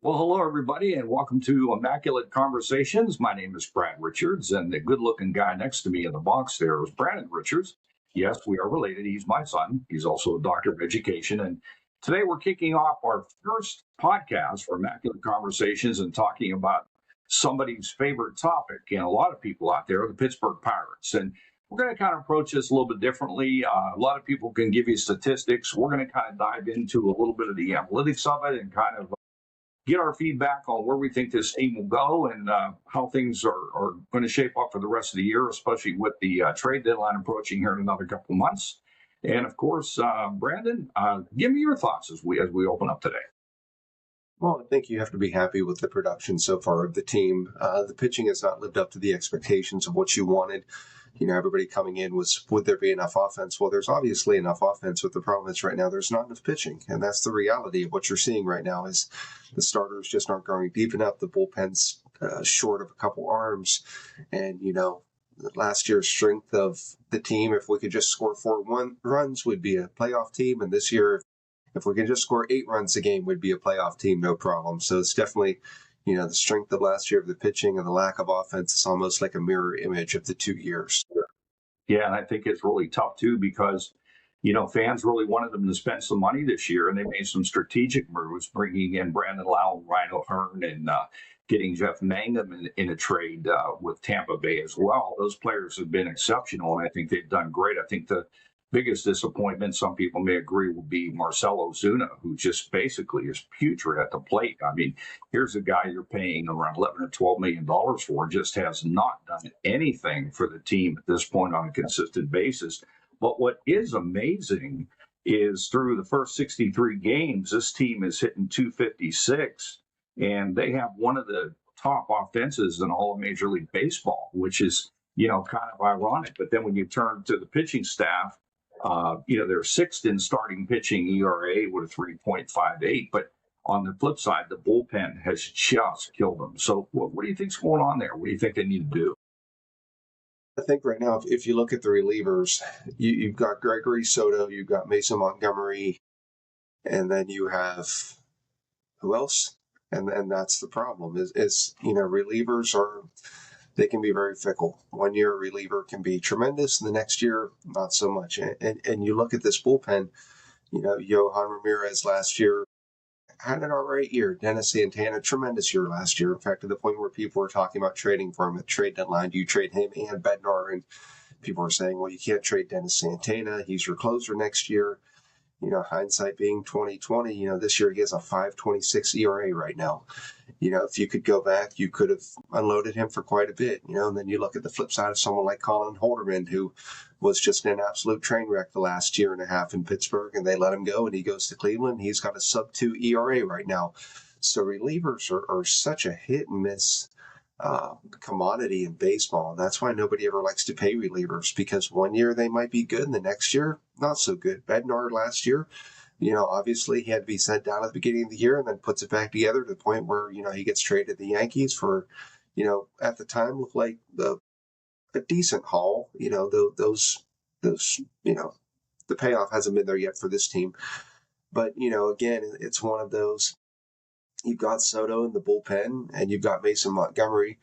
Well, hello, everybody, and welcome to Immaculate Conversations. My name is Brad Richards, and the good looking guy next to me in the box there is Brandon Richards. Yes, we are related. He's my son. He's also a doctor of education. And today we're kicking off our first podcast for Immaculate Conversations and talking about somebody's favorite topic, and a lot of people out there, the Pittsburgh Pirates. And we're going to kind of approach this a little bit differently. A lot of people can give you statistics. We're going to kind of dive into a little bit of the analytics of it and kind of get our feedback on where we think this team will go and how things are going to shape up for the rest of the year, especially with the trade deadline approaching here in another couple of months. And of course, Brandon, give me your thoughts as we open up today. Well, I think you have to be happy with the production so far of the team. The pitching has not lived up to the expectations of what you wanted. Everybody coming in was, would there be enough offense? Well, there's obviously enough offense, but the problem is right now there's not enough pitching. And that's the reality of what you're seeing right now is the starters just aren't going deep enough. The bullpen's short of a couple arms. And, last year's strength of the team, if we could just score 4 runs, we'd be a playoff team. And this year, if we can just score 8 runs a game, we'd be a playoff team, no problem. So it's definitely, the strength of last year of the pitching and the lack of offense is almost like a mirror image of the 2 years. Yeah, and I think it's really tough too because fans really wanted them to spend some money this year, and they made some strategic moves, bringing in Brandon Lau, Ryan O'Hearn, and getting Jeff Mangum in a trade with Tampa Bay as well. Those players have been exceptional, and I think they've done great. I think the biggest disappointment, some people may agree, will be Marcell Ozuna, who just basically is putrid at the plate. I mean, here's a guy you're paying around $11 or $12 million for, just has not done anything for the team at this point on a consistent basis. But what is amazing is through the first 63 games, this team is hitting 256, and they have one of the top offenses in all of Major League Baseball, which is, kind of ironic. But then when you turn to the pitching staff, they're sixth in starting pitching ERA with a 3.58. But on the flip side, the bullpen has just killed them. So what do you think's going on there? What do you think they need to do? I think right now, if you look at the relievers, you've got Gregory Soto, you've got Mason Montgomery, and then you have who else? And that's the problem is relievers they can be very fickle. 1 year a reliever can be tremendous, and the next year not so much. And you look at this bullpen, Yohan Ramirez last year had an all right year. Dennis Santana, tremendous year last year. In fact, to the point where people were talking about trading for him at trade deadline. Do you trade him and Bednar? And people were saying, well, you can't trade Dennis Santana. He's your closer next year. Hindsight being 2020, this year he has a 5.26 ERA right now. If you could go back, you could have unloaded him for quite a bit, and then you look at the flip side of someone like Colin Holderman, who was just an absolute train wreck the last year and a half in Pittsburgh, and they let him go, and he goes to Cleveland. He's got a sub-2 ERA right now. So relievers are such a hit and miss commodity in baseball. And that's why nobody ever likes to pay relievers, because 1 year they might be good and the next year not so good. Bednar last year, obviously he had to be sent down at the beginning of the year and then puts it back together to the point where, he gets traded to the Yankees for, at the time looked like a decent haul. Those the payoff hasn't been there yet for this team. But, again, it's one of those. You've got Soto in the bullpen, and you've got Mason Montgomery.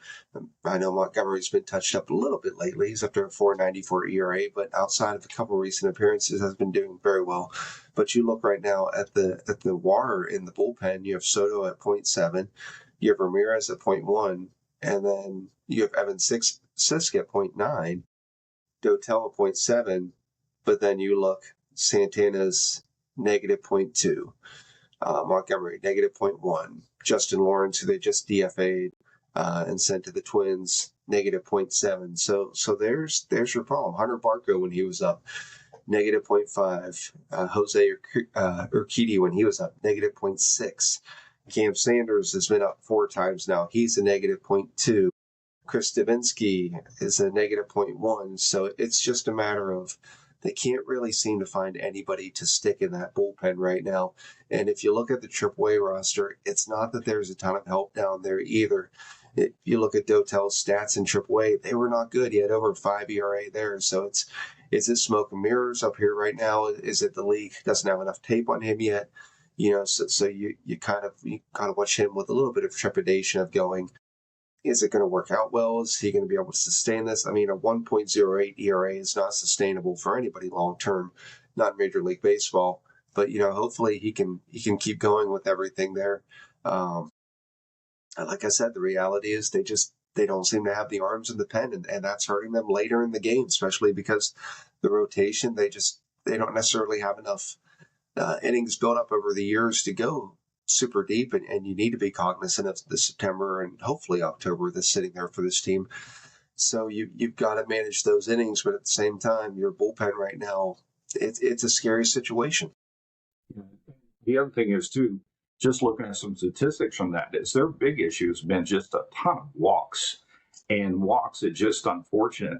I know Montgomery's been touched up a little bit lately. He's up to a 4.94 ERA, but outside of a couple of recent appearances, has been doing very well. But you look right now at the WAR in the bullpen. You have Soto at 0.7, you have Ramirez at 0.1, and then you have Evan Sisk at 0.9, Dotel at 0.7, but then you look Santana's negative 0.2. Montgomery, negative 0.1. Justin Lawrence, who they just DFA'd and sent to the Twins, negative 0.7. So there's your problem. Hunter Barco, when he was up, negative 0.5. Jose Urquidy, when he was up, negative 0.6. Cam Sanders has been up 4 times now. He's a negative 0.2. Chris Davinsky is a negative 0.1. So it's just a matter of they can't really seem to find anybody to stick in that bullpen right now. And if you look at the AAA roster, it's not that there's a ton of help down there either. If you look at Dotel's stats in AAA, they were not good. He had over 5 ERA there. So is it smoke and mirrors up here right now? Is it the league doesn't have enough tape on him yet? So you kind of watch him with a little bit of trepidation of going, is it going to work out well? Is he going to be able to sustain this? I mean, a 1.08 ERA is not sustainable for anybody long term, not in Major League Baseball. But hopefully he can keep going with everything there. And like I said, the reality is they don't seem to have the arms in the pen, and that's hurting them later in the game, especially because the rotation they don't necessarily have enough innings built up over the years to go super deep, and you need to be cognizant of the September and hopefully October that's sitting there for this team. So you've got to manage those innings, but at the same time, your bullpen right now, it's a scary situation. The other thing is too, just looking at some statistics from that, is their big issue has been just a ton of walks. And walks at just unfortunate,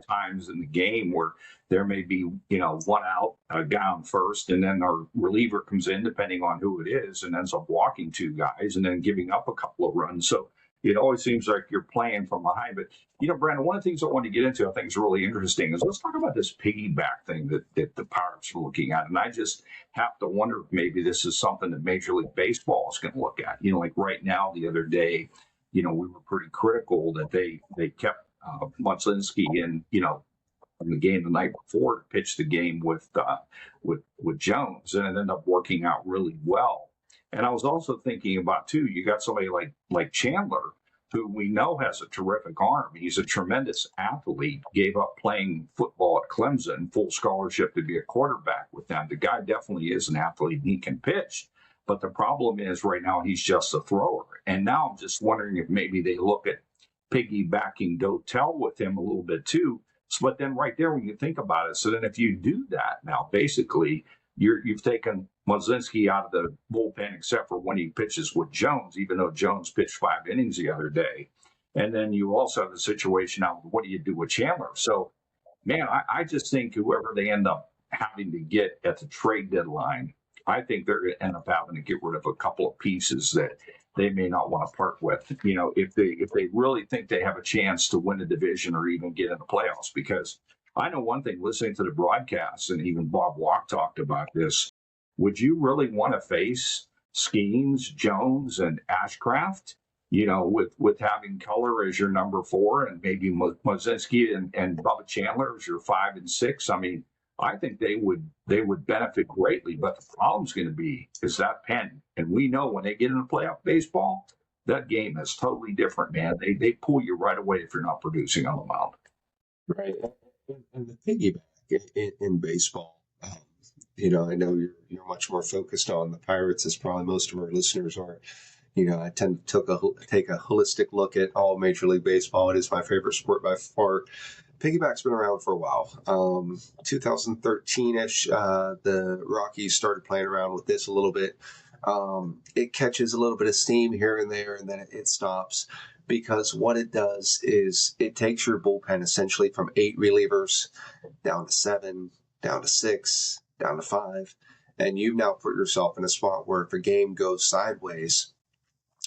times in the game where there may be, one out, a guy on first, and then our reliever comes in, depending on who it is, and ends up walking two guys and then giving up a couple of runs. So it always seems like you're playing from behind. But, Brandon, one of the things I want to get into, I think is really interesting, is let's talk about this piggyback thing that the Pirates are looking at. And I just have to wonder if maybe this is something that Major League Baseball is going to look at. Like right now, the other day, we were pretty critical that they kept Mutzinski in, from the game the night before to pitch the game with Jones, and it ended up working out really well. And I was also thinking about too, you got somebody like Chandler, who we know has a terrific arm. He's a tremendous athlete. Gave up playing football at Clemson, full scholarship to be a quarterback with them. The guy definitely is an athlete, and he can pitch. But the problem is right now he's just a thrower. And now I'm just wondering if maybe they look at piggybacking Dotel with him a little bit too. But then right there, when you think about it, so then if you do that now, basically you've taken Mutzinski out of the bullpen except for when he pitches with Jones, even though Jones pitched 5 innings the other day. And then you also have the situation now, what do you do with Chandler? So, man, I just think whoever they end up having to get at the trade deadline, I think they're going to end up having to get rid of a couple of pieces that they may not want to part with. If they really think they have a chance to win the division or even get in the playoffs. Because I know one thing, listening to the broadcast, and even Bob Walk talked about this. Would you really want to face Skeens, Jones, and Ashcraft? With having Color as your number 4 and maybe Mutzinski and Bubba Chandler as your 5 and 6. I mean, I think they would benefit greatly, but the problem's going to be is that pen. And we know when they get into playoff baseball, that game is totally different, man. They pull you right away if you're not producing on the mound. Right. And the piggyback in baseball, I know you're much more focused on the Pirates, as probably most of our listeners are. I tend to take a holistic look at all Major League Baseball. It is my favorite sport by far. Piggyback's been around for a while. 2013-ish, the Rockies started playing around with this a little bit. It catches a little bit of steam here and there, and then it stops, because what it does is it takes your bullpen essentially from 8 relievers down to 7, down to 6, down to 5, and you've now put yourself in a spot where if a game goes sideways,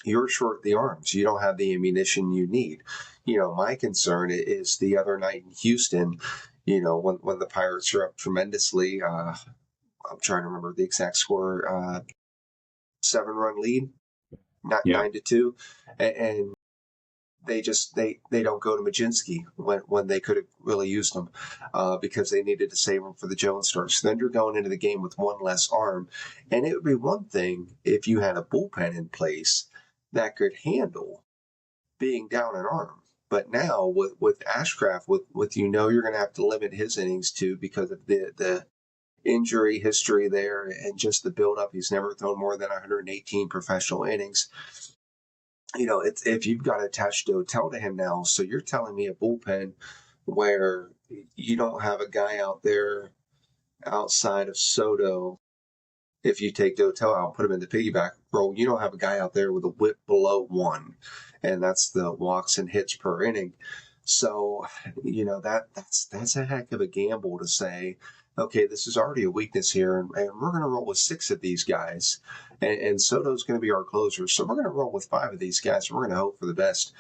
you're short the arms. You don't have the ammunition you need. My concern is the other night in Houston, when the Pirates are up tremendously. I'm trying to remember the exact score. 7-run lead, not 9-2, and they don't go to Mutzinski when they could have really used him because they needed to save him for the Jones start. So then you're going into the game with one less arm, and it would be one thing if you had a bullpen in place that could handle being down an arm. But now with Ashcraft, with you're going to have to limit his innings too because of the injury history there and just the buildup. He's never thrown more than 118 professional innings. If you've got attached Dotel to him now, so you're telling me a bullpen where you don't have a guy out there outside of Soto. If you take Dotel out, put him in the piggyback role, you don't have a guy out there with a whip below 1, and that's the walks and hits per inning. So, that's a heck of a gamble to say, okay, this is already a weakness here, and we're going to roll with 6 of these guys, and Soto's going to be our closer. So we're going to roll with 5 of these guys, and we're going to hope for the best.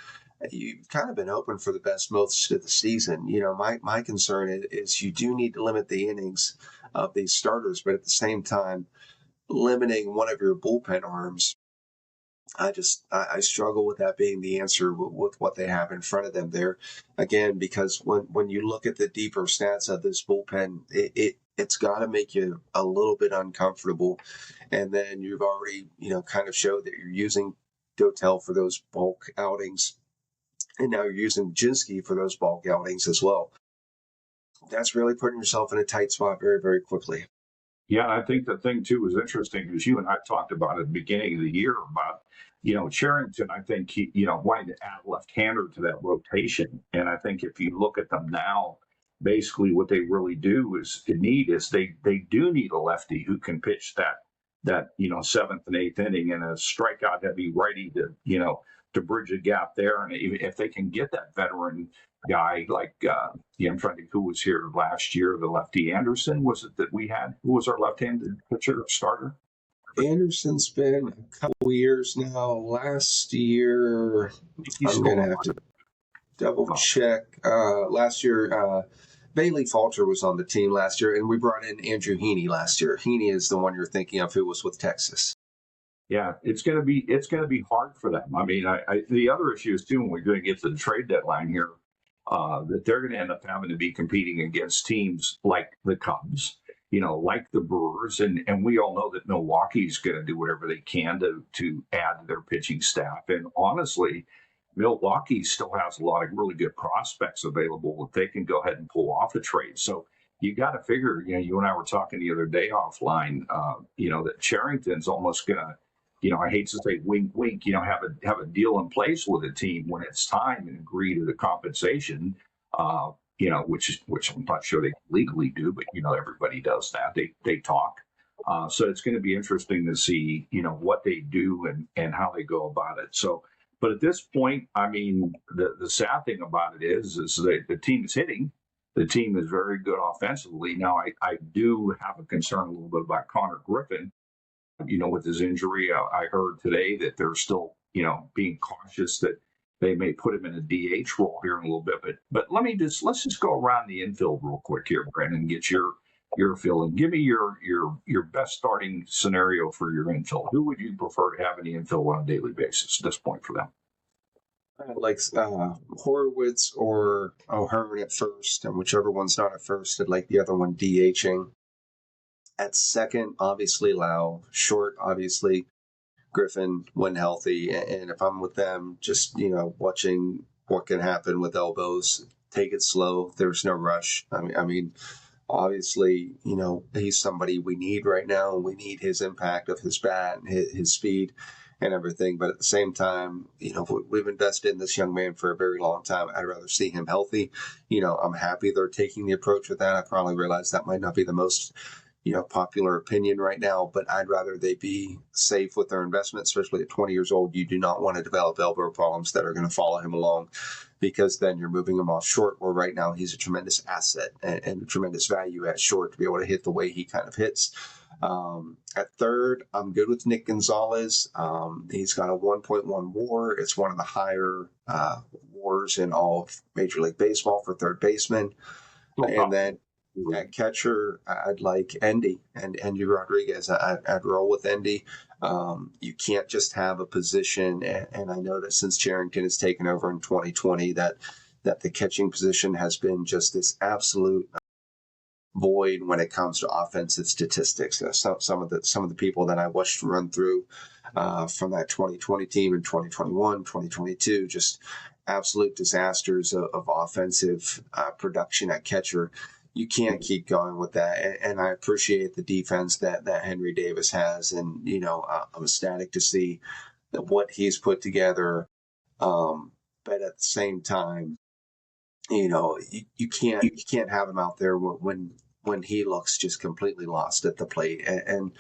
You've kind of been hoping for the best most of the season. My concern is you do need to limit the innings of these starters, but at the same time, limiting one of your bullpen arms, I struggle with that being the answer with what they have in front of them there. Again, because when you look at the deeper stats of this bullpen, it's got to make you a little bit uncomfortable. And then you've already, kind of showed that you're using Dotel for those bulk outings. And now you're using Jinsky for those bulk outings as well. That's really putting yourself in a tight spot very, very quickly. Yeah, I think the thing too is interesting is you and I talked about at the beginning of the year about, Charrington. I think wanting to add a left-hander to that rotation, and I think if you look at them now, basically what they really do is they do need a lefty who can pitch that seventh and eighth inning and a strikeout heavy righty to bridge a gap there, and if they can get that veteran guy like I'm trying to think who was here last year, the lefty Anderson, was it that we had? Who was our left-handed pitcher starter? Anderson's been a couple years now. Last year, I'm going to have to double check. Last year, Bailey Falter was on the team last year, and we brought in Andrew Heaney last year. Heaney is the one you're thinking of who was with Texas. Yeah, it's going to be hard for them. I mean, the other issue is too when we're going to get to the trade deadline here, that they're going to end up having to be competing against teams like the Cubs, like the Brewers, and we all know that Milwaukee's going to do whatever they can to add to their pitching staff. And honestly, Milwaukee still has a lot of really good prospects available that they can go ahead and pull off a trade. So you got to figure, you and I were talking the other day offline, that Charrington's almost going to, I hate to say wink, wink, have a deal in place with a team when it's time and agree to the compensation, which I'm not sure they legally do, but everybody does that. They talk. So it's going to be interesting to see, what they do and how they go about it. So, but at this point, I mean, the sad thing about it is that the team is hitting. The team is very good offensively. Now, I do have a concern a little bit about Connor Griffin. With his injury, I heard today that they're still, being cautious that they may put him in a DH role here in a little bit. But let's just go around the infield real quick here, Brandon, and get your feel and give me your best starting scenario for your infield. Who would you prefer to have in the infield on a daily basis at this point for them? Like Horowitz or O'Hearn at first, and whichever one's not at first, I'd like the other one DHing. At second, obviously Lau. Short, obviously Griffin when healthy. And if I'm with them, just, watching what can happen with elbows, take it slow. There's no rush. I mean, obviously, he's somebody we need right now. We need his impact of his bat and his speed and everything. But at the same time, we've invested in this young man for a very long time. I'd rather see him healthy. I'm happy they're taking the approach with that. I probably realize that might not be the most popular opinion right now, but I'd rather they be safe with their investment, especially at 20 years old. You do not want to develop elbow problems that are going to follow him along, because then you're moving him off short, where right now he's a tremendous asset and a tremendous value at short to be able to hit the way he kind of hits. At third, I'm good with Nick Gonzalez. He's got a 1.1 WAR. It's one of the higher WARs in all of Major League Baseball for third baseman. And then at catcher, I'd like Endy Rodriguez. I'd roll with Endy. You can't just have a position, and I know that since Charrington has taken over in 2020, that the catching position has been just this absolute void when it comes to offensive statistics. Some of the people that I watched run through from that 2020 team in 2021, 2022, just absolute disasters of offensive production at catcher. You can't keep going with that. And I appreciate the defense that Henry Davis has. And, I'm ecstatic to see what he's put together. But at the same time, you can't have him out there when he looks just completely lost at the plate. And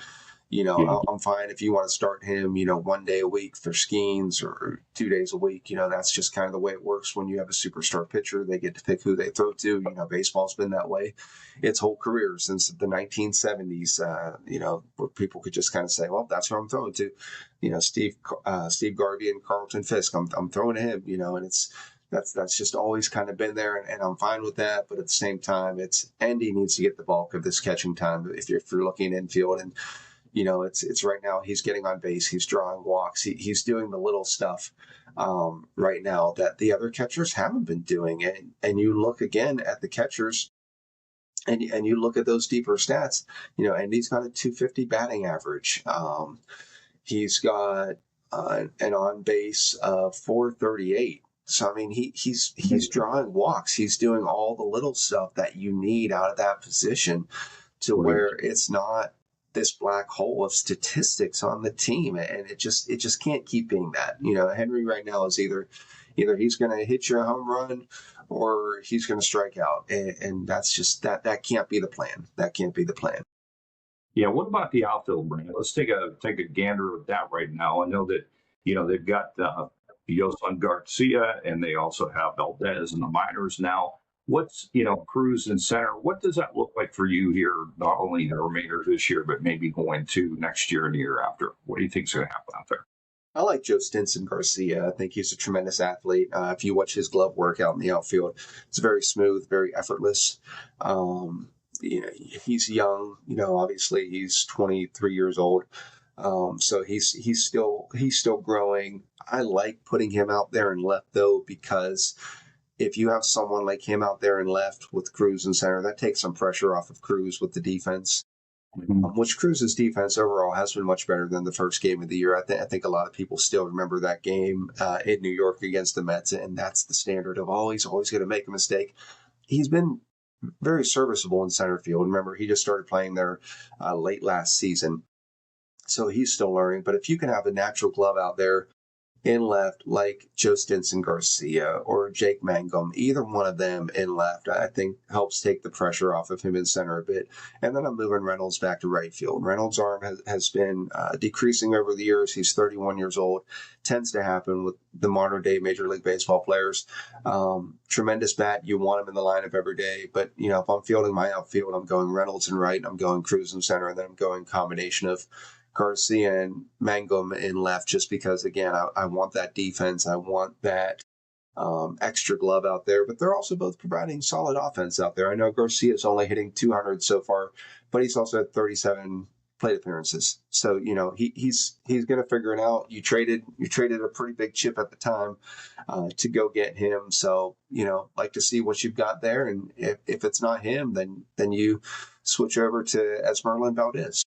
I'm fine if you want to start him, 1 day a week for Skeens or 2 days a week. That's just kind of the way it works when you have a superstar pitcher. They get to pick who they throw to. Baseball's been that way its whole career since the 1970s, where people could just kind of say, well, that's who I'm throwing to. Steve Garvey and Carlton Fisk, I'm throwing to him, and that's just always kind of been there, and I'm fine with that. But at the same time, Andy needs to get the bulk of this catching time if you're looking infield. And It's right now he's getting on base, he's drawing walks, he's doing the little stuff right now that the other catchers haven't been doing. And you look again at the catchers, and you look at those deeper stats, and he's got a 250 batting average. He's got an on base of 438. So I mean, he's drawing walks. He's doing all the little stuff that you need out of that position, to Right. where it's not this black hole of statistics on the team, and it just can't keep being that. Henry right now is either he's going to hit you a home run or he's going to strike out, and that's just that can't be the plan. That can't be the plan. Yeah. What about the outfield, Brandon? Let's take a gander at that right now. I know that they've got Yosan Garcia, and they also have Valdez in the minors now. What's Cruz in center? What does that look like for you here? Not only the remainder of this year, but maybe going to next year and the year after. What do you think's going to happen out there? I like Joe Stinson Garcia. I think he's a tremendous athlete. If you watch his glove work out in the outfield, it's very smooth, very effortless. He's young. Obviously he's 23 years old. So he's still growing. I like putting him out there in left though, because if you have someone like him out there in left with Cruz in center, that takes some pressure off of Cruz with the defense. Which Cruz's defense overall has been much better than the first game of the year. I think a lot of people still remember that game in New York against the Mets, and that's the standard of he's always going to make a mistake. He's been very serviceable in center field. Remember, he just started playing there late last season, so he's still learning. But if you can have a natural glove out there in left, like Joe Stinson Garcia or Jake Mangum, either one of them in left, I think helps take the pressure off of him in center a bit. And then I'm moving Reynolds back to right field. Reynolds' arm has been decreasing over the years. He's 31 years old. Tends to happen with the modern day Major League Baseball players. Tremendous bat. You want him in the lineup every day. But, if I'm fielding my outfield, I'm going Reynolds in right, and I'm going Cruz in center, and then I'm going combination of Garcia and Mangum in left, just because, again, I want that defense. I want that extra glove out there, but they're also both providing solid offense out there. I know Garcia's only hitting 200 so far, but he's also had 37 plate appearances. So, he's going to figure it out. You traded a pretty big chip at the time to go get him. So, like to see what you've got there. And if it's not him, then you switch over to Esmeralda Valdez.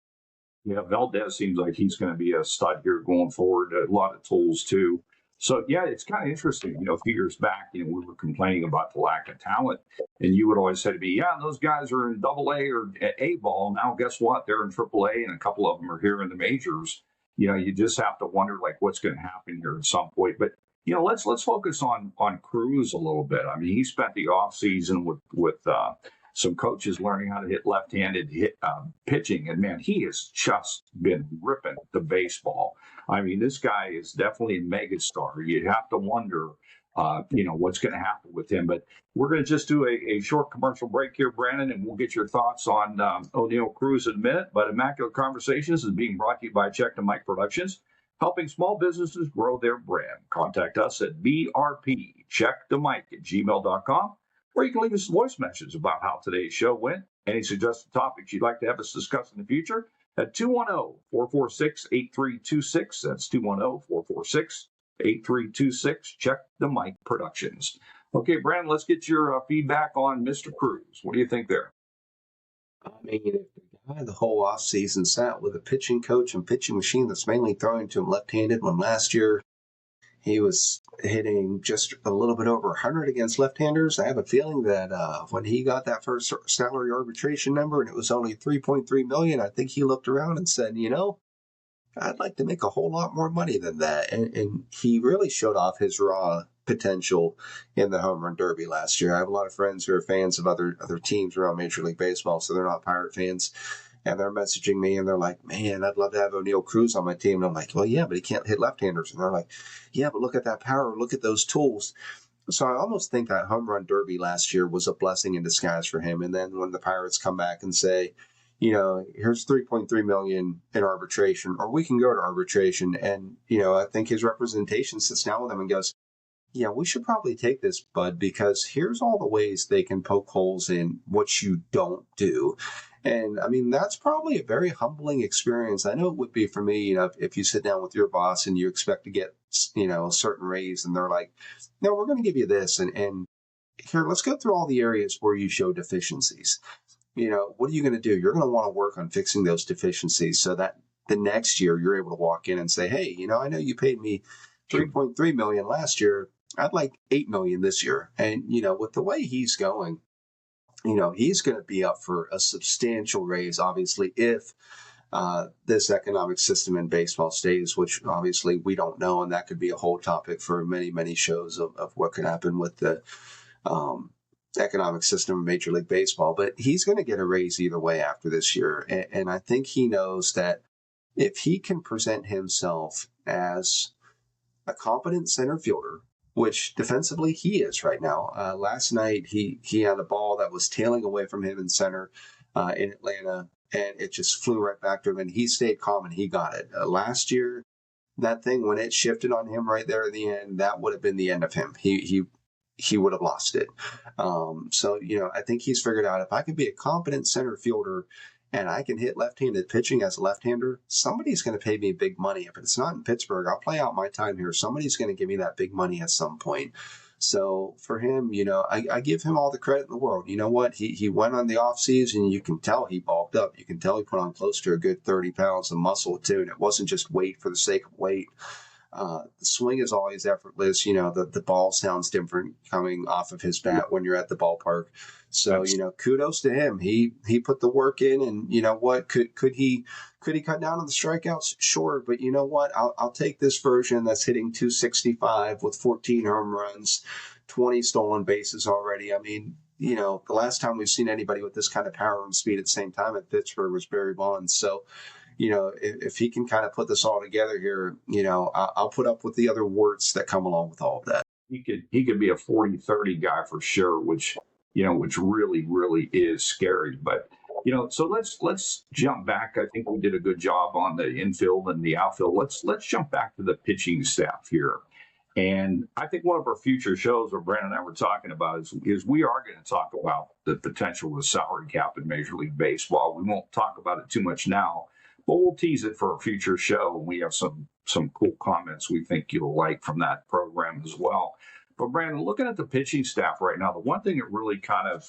Yeah, Valdez seems like he's going to be a stud here going forward. A lot of tools too. So yeah, it's kind of interesting. A few years back, we were complaining about the lack of talent, and you would always say to me, "Yeah, those guys are in Double A or A ball." Now, guess what? They're in Triple A, and a couple of them are here in the majors. You just have to wonder like what's going to happen here at some point. But let's focus on Cruz a little bit. I mean, he spent the off season with some coaches learning how to hit left-handed pitching, and man, he has just been ripping the baseball. I mean, this guy is definitely a megastar. You'd have to wonder, what's going to happen with him. But we're going to just do a short commercial break here, Brandon, and we'll get your thoughts on O'Neill Cruz in a minute. But Immaculate Conversations is being brought to you by Check the Mike Productions, helping small businesses grow their brand. Contact us at brpcheckthemike@gmail.com. Or you can leave us a voice message about how today's show went. Any suggested topics you'd like to have us discuss in the future at 210-446-8326. That's 210-446-8326. Check the Mike Productions. Okay, Brandon, let's get your feedback on Mr. Cruz. What do you think there? I mean, if the guy the whole offseason sat with a pitching coach and pitching machine that's mainly throwing to him left-handed, when last year he was hitting just a little bit over 100 against left-handers, I have a feeling that when he got that first salary arbitration number and it was only $3.3 million, I think he looked around and said, I'd like to make a whole lot more money than that. And he really showed off his raw potential in the home run derby last year. I have a lot of friends who are fans of other teams around Major League Baseball, so they're not Pirate fans. And they're messaging me and they're like, "Man, I'd love to have O'Neill Cruz on my team." And I'm like, "Well, yeah, but he can't hit left-handers." And they're like, "Yeah, but look at that power. Look at those tools." So I almost think that home run derby last year was a blessing in disguise for him. And then when the Pirates come back and say, here's $3.3 million in arbitration, or we can go to arbitration. And, I think his representation sits down with him and goes, yeah, we should probably take this, bud, because here's all the ways they can poke holes in what you don't do. And I mean, that's probably a very humbling experience. I know it would be for me, if you sit down with your boss and you expect to get, a certain raise and they're like, no, we're going to give you this. And here, let's go through all the areas where you show deficiencies. What are you going to do? You're going to want to work on fixing those deficiencies so that the next year you're able to walk in and say, hey, I know you paid me 3.3 million last year. I'd like 8 million this year. And, with the way he's going, he's going to be up for a substantial raise, obviously, if this economic system in baseball stays, which obviously we don't know. And that could be a whole topic for many, many shows of what could happen with the economic system of Major League Baseball. But he's going to get a raise either way after this year. And I think he knows that if he can present himself as a competent center fielder, which defensively he is right now. Last night, he had a ball that was tailing away from him in center in Atlanta, and it just flew right back to him, and he stayed calm, and he got it. Last year, that thing, when it shifted on him right there at the end, that would have been the end of him. He would have lost it. So, I think he's figured out if I can be a competent center fielder and I can hit left-handed pitching as a left-hander, somebody's going to pay me big money. If it's not in Pittsburgh, I'll play out my time here. Somebody's going to give me that big money at some point. So for him, I give him all the credit in the world. You know what? He went on the offseason. You can tell he bulked up. You can tell he put on close to a good 30 pounds of muscle, too. And it wasn't just weight for the sake of weight. The swing is always effortless. The ball sounds different coming off of his bat when you're at the ballpark. So, kudos to him. He put the work in, and you know what? Could he cut down on the strikeouts? Sure, but you know what? I'll take this version that's hitting 265 with 14 home runs, 20 stolen bases already. I mean, the last time we've seen anybody with this kind of power and speed at the same time at Pittsburgh was Barry Bonds. So, if he can kind of put this all together here, I'll put up with the other warts that come along with all of that. He could be a 40-30 guy for sure, which really, really is scary. But, so let's jump back. I think we did a good job on the infield and the outfield. Let's jump back to the pitching staff here. And I think one of our future shows where Brandon and I were talking about is we are going to talk about the potential of the salary cap in Major League Baseball. We won't talk about it too much now, but we'll tease it for a future show. We have some cool comments we think you'll like from that program as well. But Brandon, looking at the pitching staff right now, the one thing that really kind of,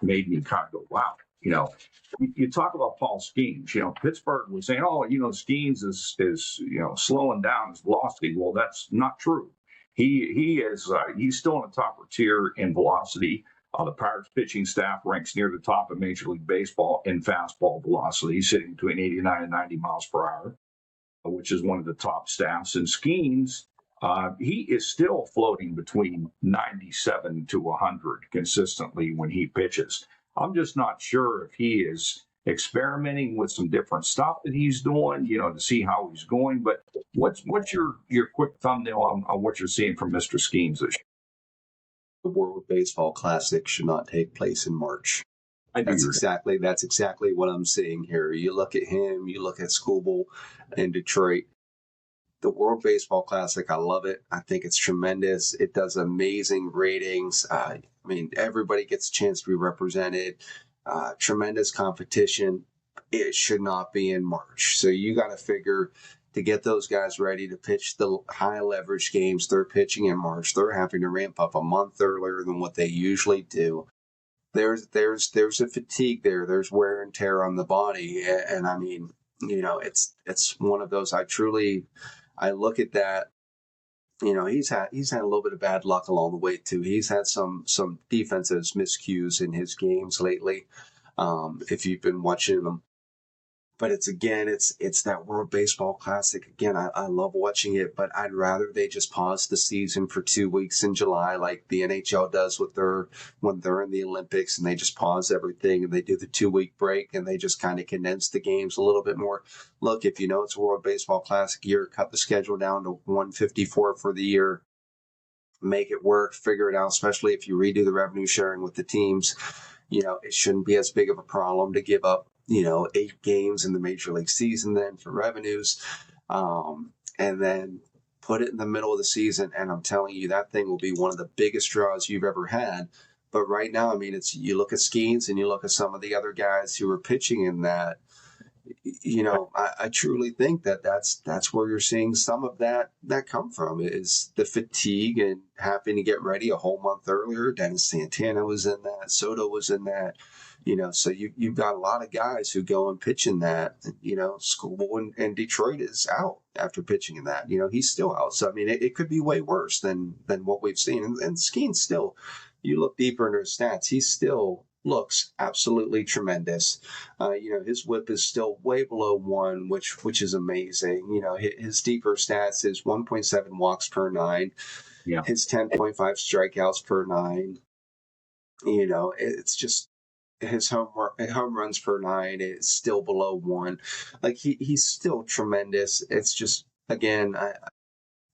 made me kind of go, wow. You talk about Paul Skeens. Pittsburgh was saying, Skeens is slowing down his velocity. Well, that's not true. He's still in the top tier in velocity. The Pirates pitching staff ranks near the top of Major League Baseball in fastball velocity, sitting between 89 and 90 miles per hour, which is one of the top staffs. And Skeens, he is still floating between 97 to 100 consistently when he pitches. I'm just not sure if he is experimenting with some different stuff that he's doing, to see how he's going. But what's your quick thumbnail on what you're seeing from Mr. Skeens this year? The World Baseball Classic should not take place in March. That's exactly what I'm seeing here. You look at him, you look at Skubal in Detroit. The World Baseball Classic, I love it. I think it's tremendous. It does amazing ratings. Everybody gets a chance to be represented. Tremendous competition. It should not be in March. So you got to figure to get those guys ready to pitch the high leverage games they're pitching in March. They're having to ramp up a month earlier than what they usually do. There's a fatigue there. There's wear and tear on the body. And I mean, it's one of those I look at that, he's had a little bit of bad luck along the way too. He's had some defensive miscues in his games lately. If you've been watching them, but it's that World Baseball Classic. Again, I love watching it, but I'd rather they just pause the season for 2 weeks in July, like the NHL does when they're in the Olympics, and they just pause everything and they do the 2-week break and they just kind of condense the games a little bit more. Look, if it's a World Baseball Classic year, cut the schedule down to 154 for the year, make it work, figure it out, especially if you redo the revenue sharing with the teams. It shouldn't be as big of a problem to give up 8 games in the Major League season then for revenues, and then put it in the middle of the season, and I'm telling you, that thing will be one of the biggest draws you've ever had. But right now, I mean, it's you look at Skeens and you look at some of the other guys who are pitching in that. I truly think that that's where you're seeing some of that come from is the fatigue and having to get ready a whole month earlier. Dennis Santana was in that. Soto was in that. So you've got a lot of guys who go and pitch in that. School and Detroit is out after pitching in that. He's still out. So I mean, it could be way worse than what we've seen. And Skeen still, you look deeper into his stats, he still looks absolutely tremendous. His WHIP is still way below 1, which is amazing. His deeper stats is 1.7 walks per 9. Yeah. His 10.5 strikeouts per 9. It's just his home runs per 9 is still below 1. Like he's still tremendous. It's just, again,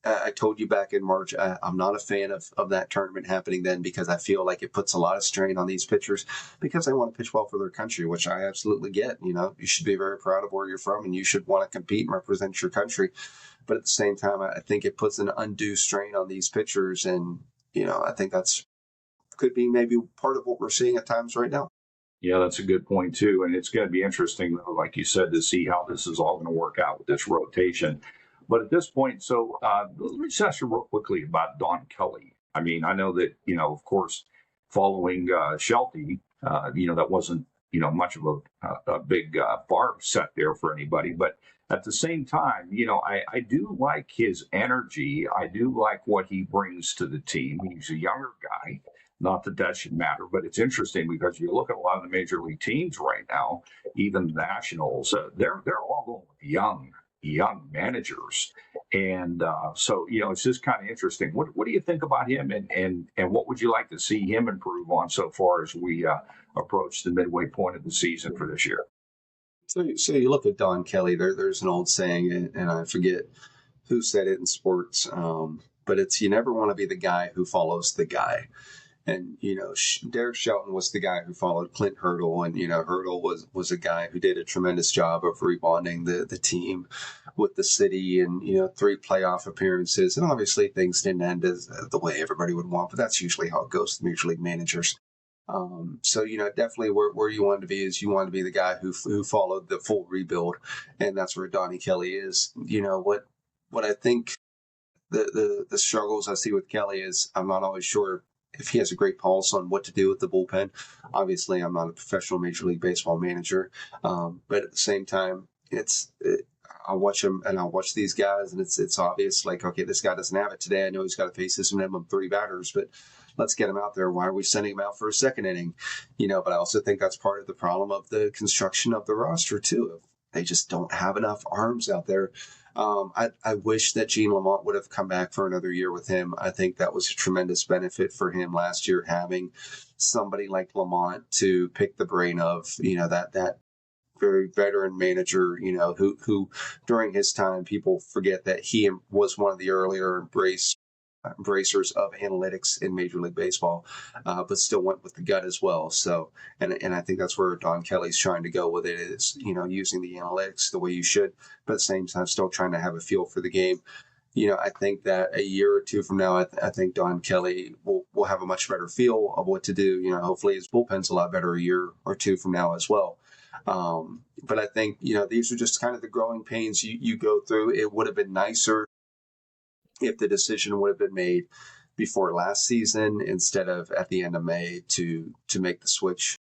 I told you back in March, I'm not a fan of that tournament happening then because I feel like it puts a lot of strain on these pitchers because they want to pitch well for their country, which I absolutely get. You should be very proud of where you're from and you should want to compete and represent your country. But at the same time, I think it puts an undue strain on these pitchers. And, I think that's could be maybe part of what we're seeing at times right now. Yeah, that's a good point, too. And it's going to be interesting, though, like you said, to see how this is all going to work out with this rotation. But at this point, let me just ask you real quickly about Don Kelly. I mean, I know that, of course, following Shelty, that wasn't, much of a big bar set there for anybody. But at the same time, I do like his energy. I do like what he brings to the team. He's a younger guy. Not that that should matter, but it's interesting because you look at a lot of the major league teams right now, even the Nationals, they're all going with young managers. And it's just kind of interesting. What do you think about him and what would you like to see him improve on so far as we approach the midway point of the season for this year? So you look at Don Kelly, there's an old saying, and I forget who said it in sports, but it's you never want to be the guy who follows the guy. And, Derek Shelton was the guy who followed Clint Hurdle. And, Hurdle was a guy who did a tremendous job of rebonding the team with the city and, 3 playoff appearances. And obviously things didn't end as the way everybody would want, but that's usually how it goes to major league managers. Definitely where you want to be is you want to be the guy who followed the full rebuild. And that's where Donnie Kelly is. What I think the struggles I see with Kelly is I'm not always sure if he has a great pulse on what to do with the bullpen. Obviously, I'm not a professional Major League Baseball manager, but at the same time, I'll watch him and I'll watch these guys, and it's obvious like, okay, this guy doesn't have it today. I know he's got to face his minimum 3 batters, but let's get him out there. Why are we sending him out for a second inning? But I also think that's part of the problem of the construction of the roster too. They just don't have enough arms out there. I wish that Gene Lamont would have come back for another year with him. I think that was a tremendous benefit for him last year, having somebody like Lamont to pick the brain of, that very veteran manager, who during his time, people forget that he was one of the earlier embracers of analytics in Major League Baseball, but still went with the gut as well. So, and I think that's where Don Kelly's trying to go with it is, using the analytics the way you should, but at the same time, still trying to have a feel for the game. I think that a year or 2 from now, I think Don Kelly will have a much better feel of what to do. Hopefully his bullpen's a lot better a year or 2 from now as well. But I think, these are just kind of the growing pains you go through. It would have been nicer if the decision would have been made before last season instead of at the end of May to make the switch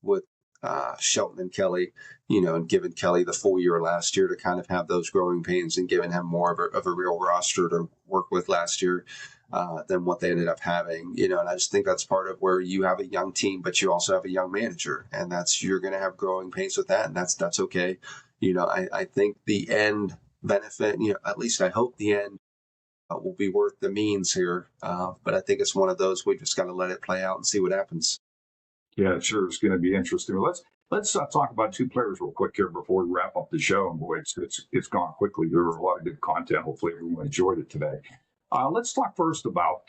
with Shelton and Kelly, and giving Kelly the full year last year to kind of have those growing pains and giving him more of a real roster to work with last year than what they ended up having, and I just think that's part of where you have a young team, but you also have a young manager, and you're going to have growing pains with that. And that's okay. I think the end benefit, at least I hope the end will be worth the means here. But I think it's one of those we just got to let it play out and see what happens. Yeah, it sure is going to be interesting. Let's talk about 2 players real quick here before we wrap up the show. And boy, it's gone quickly. There was a lot of good content. Hopefully, everyone enjoyed it today. Let's talk first about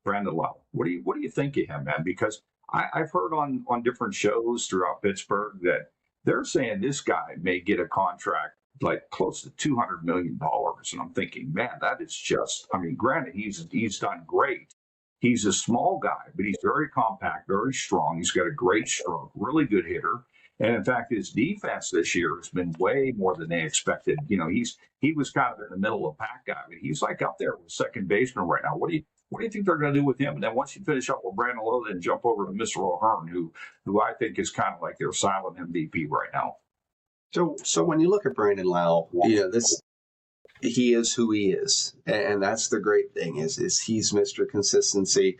Brandon Lowe. What do you think of him, man? Because I've heard on different shows throughout Pittsburgh that they're saying this guy may get a contract like close to $200 million. And I'm thinking, man, that is just, I mean, granted, he's done great. He's a small guy, but he's very compact, very strong. He's got a great stroke, really good hitter. And in fact, his defense this year has been way more than they expected. He was kind of in the middle of the pack guy, but he's like up there with second baseman right now. What do you think they're going to do with him? And then once you finish up with Brandon Lowe, then jump over to Mr. O'Hearn, who I think is kind of like their silent MVP right now. So when you look at Brandon Lau, he is who he is, and that's the great thing is he's Mr. Consistency.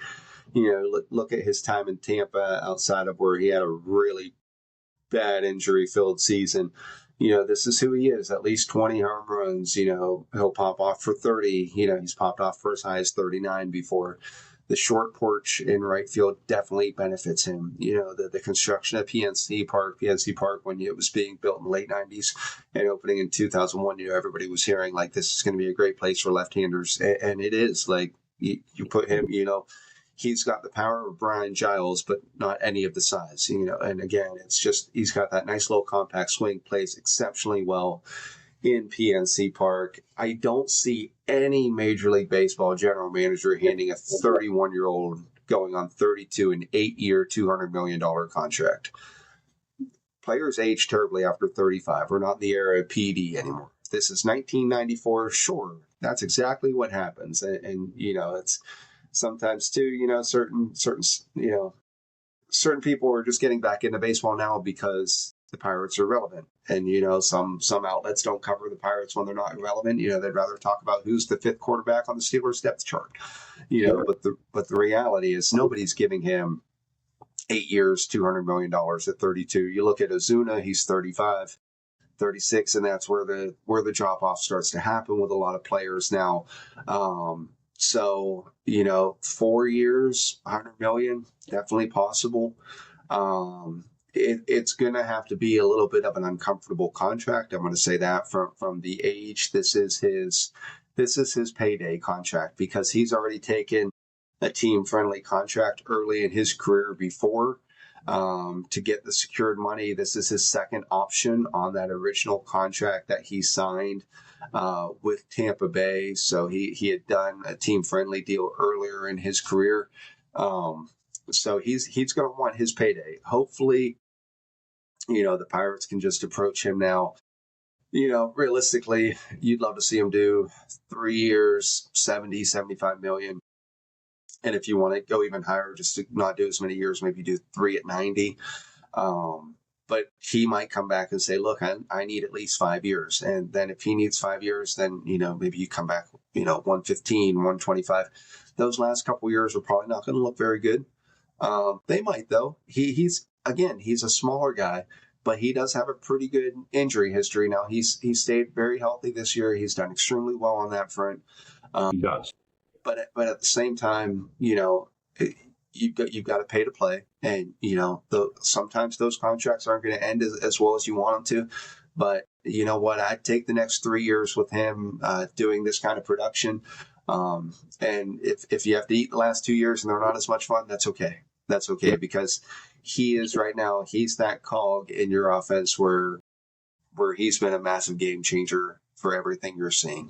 Look at his time in Tampa outside of where he had a really bad injury-filled season. This is who he is. At least 20 home runs. He'll pop off for 30. He's popped off for as high as 39 before. The short porch in right field definitely benefits him. The construction of PNC Park, when it was being built in the late 90s and opening in 2001, everybody was hearing like this is going to be a great place for left-handers. And it is. Like you put him, he's got the power of Brian Giles, but not any of the size, and again, it's just, he's got that nice little compact swing, plays exceptionally well in PNC Park. I don't see any Major League Baseball general manager handing a 31-year-old going on 32 an 8-year, $200 million contract. Players age terribly after 35. We're not in the era of PD anymore. If this is 1994, sure, that's exactly what happens. And it's sometimes too, certain people are just getting back into baseball now because the Pirates are relevant. And, some outlets don't cover the Pirates when they're not relevant. They'd rather talk about who's the fifth quarterback on the Steelers depth chart. But the reality is nobody's giving him 8 years, $200 million at 32. You look at Ozuna, he's 35, 36, and that's where the drop off starts to happen with a lot of players now. So, 4 years, 100 million, definitely possible. It's going to have to be a little bit of an uncomfortable contract. I'm going to say that from the age. This is his payday contract because he's already taken a team-friendly contract early in his career before to get the secured money. This is his second option on that original contract that he signed with Tampa Bay. So he had done a team-friendly deal earlier in his career. So he's going to want his payday. Hopefully, the Pirates can just approach him now. Realistically, you'd love to see him do 3 years, 70, 75 million. And if you want to go even higher, just to not do as many years, maybe do 3 at 90. But he might come back and say, look, I need at least 5 years. And then if he needs 5 years, then, maybe you come back, 115, 125. Those last couple years are probably not going to look very good. They might, though. He's a smaller guy, but he does have a pretty good injury history. Now, he's stayed very healthy this year. He's done extremely well on that front. He does. But at the same time, you've got to pay to play, and sometimes those contracts aren't going to end as well as you want them to. But you know what? I'd take the next 3 years with him doing this kind of production. And if you have to eat the last 2 years and they're not as much fun, that's okay. That's okay because he is right now. He's that cog in your offense where he's been a massive game changer for everything you're seeing.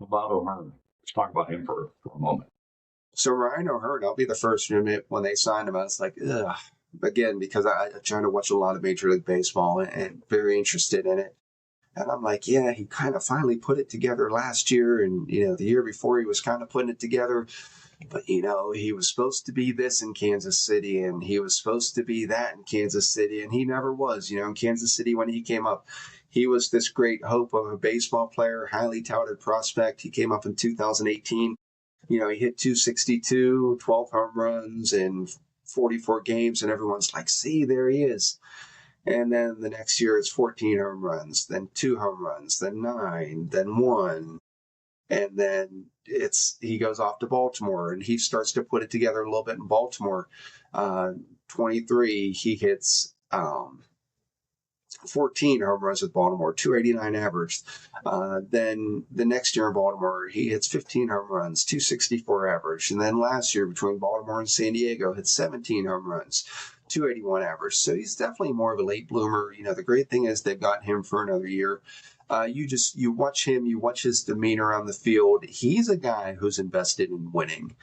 About O'Hearn. Let's talk about him for a moment. So Ryan O'Hearn, I'll be the first to admit when they signed him, I was like, ugh. Again, because I try to watch a lot of Major League Baseball and very interested in it. And I'm like, yeah, he kind of finally put it together last year. And, the year before he was kind of putting it together. But, he was supposed to be this in Kansas City and he was supposed to be that in Kansas City. And he never was, in Kansas City when he came up. He was this great hope of a baseball player, highly touted prospect. He came up in 2018. He hit 262, 12 home runs in 44 games. And everyone's like, see, there he is. And then the next year it's 14 home runs, then 2 home runs, then 9, then 1. And then he goes off to Baltimore and he starts to put it together a little bit in Baltimore. 23, he hits 14 home runs with Baltimore, 289 average. Then the next year in Baltimore, he hits 15 home runs, 264 average. And then last year between Baltimore and San Diego, hit 17 home runs, 281 average. So he's definitely more of a late bloomer. The great thing is they've got him for another year. You watch him, you watch his demeanor on the field. He's a guy who's invested in winning.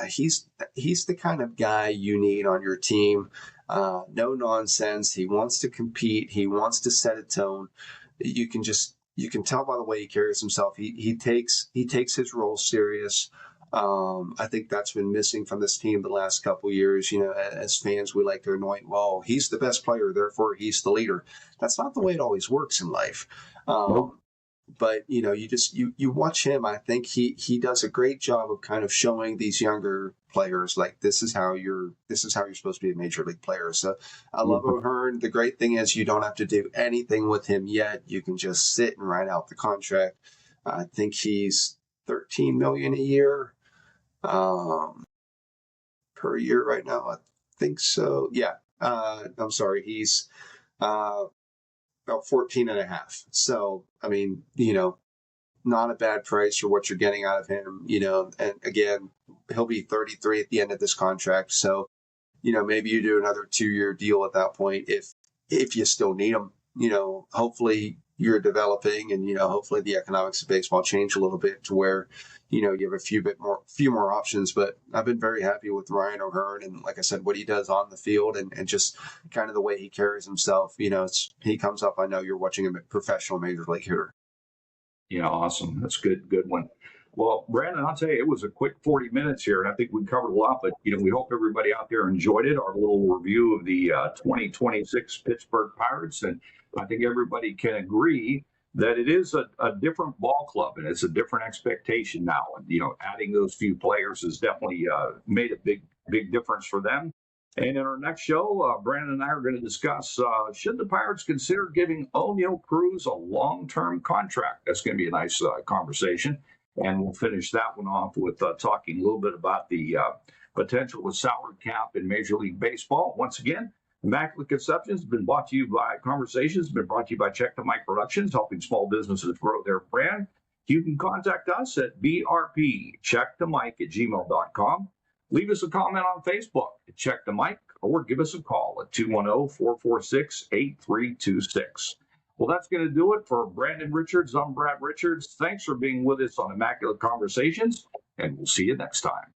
He's the kind of guy you need on your team. No nonsense. He wants to compete. He wants to set a tone. You can tell by the way he carries himself. He takes his role serious. I think that's been missing from this team the last couple of years. You know, as fans, we like to anoint, well, he's the best player, therefore he's the leader. That's not the way it always works in life. Nope. But you watch him. I think he does a great job of kind of showing these younger players like this is how you're supposed to be a major league player. So I love O'Hearn. The great thing is you don't have to do anything with him yet. You can just sit and write out the contract. I think he's $13 million a year per year right now. I think so. Yeah. I'm sorry. He's about 14 and a half. So, I mean, not a bad price for what you're getting out of him, and again, he'll be 33 at the end of this contract. So, maybe you do another 2-year deal at that point if you still need him. Hopefully you're developing and, hopefully the economics of baseball change a little bit to where, you have a few more options. But I've been very happy with Ryan O'Hearn and, like I said, what he does on the field and just kind of the way he carries himself. He comes up. I know you're watching him at professional major league hitter. Yeah, awesome. That's good. Good one. Well, Brandon, I'll tell you, it was a quick 40 minutes here, and I think we covered a lot, but, we hope everybody out there enjoyed it, our little review of the 2026 Pittsburgh Pirates. And I think everybody can agree that it is a different ball club, and it's a different expectation now. And, adding those few players has definitely made a big difference for them. And in our next show, Brandon and I are going to discuss, should the Pirates consider giving O'Neal Cruz a long-term contract? That's going to be a nice conversation. And we'll finish that one off with talking a little bit about the potential with salary cap in Major League Baseball. Once again, Immaculate Conceptions has been brought to you by Conversations, been brought to you by Check the Mic Productions, helping small businesses grow their brand. You can contact us at brpcheckthemic@gmail.com. Leave us a comment on Facebook at Check the Mic, or give us a call at 210-446-8326. Well, that's going to do it for Brandon Richards. I'm Brad Richards. Thanks for being with us on Immaculate Conversations, and we'll see you next time.